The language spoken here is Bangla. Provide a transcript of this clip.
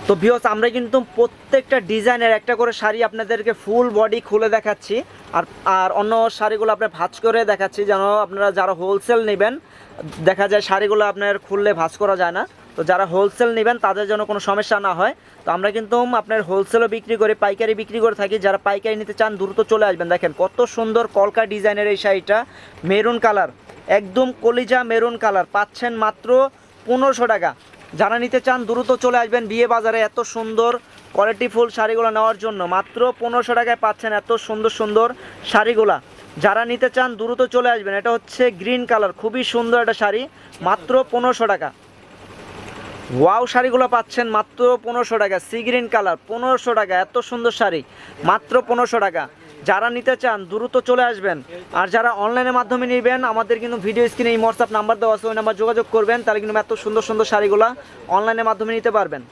তো ভিউয়ার্স আমরা কিন্তু প্রত্যেকটা ডিজাইনের একটা করে শাড়ি আপনাদেরকে ফুল বডি খুলে দেখাচ্ছি, আর আর অন্য শাড়িগুলো আপনার ভাঁজ করে দেখাচ্ছি, যেন আপনারা যারা হোলসেল নেবেন, দেখা যায় শাড়িগুলো আপনার খুললে ভাঁজ করা যায় না, তো যারা হোলসেল নেবেন তাদের জন্য কোনো সমস্যা না হয়। তো আমরা কিন্তু আপনার হোলসেলও বিক্রি করে, পাইকারি বিক্রি করে থাকি। যারা পাইকারি নিতে চান দ্রুত চলে আসবেন। দেখেন কত সুন্দর কলকা ডিজাইনের এই শাড়িটা, মেরুন কালার, একদম কলিজা মেরুন কালার, পাচ্ছেন মাত্র 1500 টাকা। যারা নিতে চান দ্রুত চলে আসবেন বিয়ে বাজারে। এত সুন্দর কোয়ালিটিফুল শাড়িগুলো নেওয়ার জন্য মাত্র 1500 টাকায় পাচ্ছেন এত সুন্দর সুন্দর শাড়িগুলা। যারা নিতে চান দ্রুত চলে আসবেন। এটা হচ্ছে গ্রিন কালার, খুবই সুন্দর একটা শাড়ি, মাত্র 1500 টাকা। ওয়াও শাড়িগুলো পাচ্ছেন মাত্র 1500 টাকা। সি গ্রিন কালার, 1500 টাকা, এত সুন্দর শাড়ি মাত্র 1500 টাকা। যারা নিতে চান দ্রুত চলে আসবেন। আর যারা অনলাইনের মাধ্যমে নেবেন, আমাদের কিন্তু ভিডিও স্ক্রিনে এই হোয়াটসঅ্যাপ নাম্বার দেওয়া আছে, ওই নাম্বার যোগাযোগ করবেন, তাহলে কিন্তু এত সুন্দর সুন্দর শাড়িগুলো অনলাইনের মাধ্যমে নিতে পারবেন।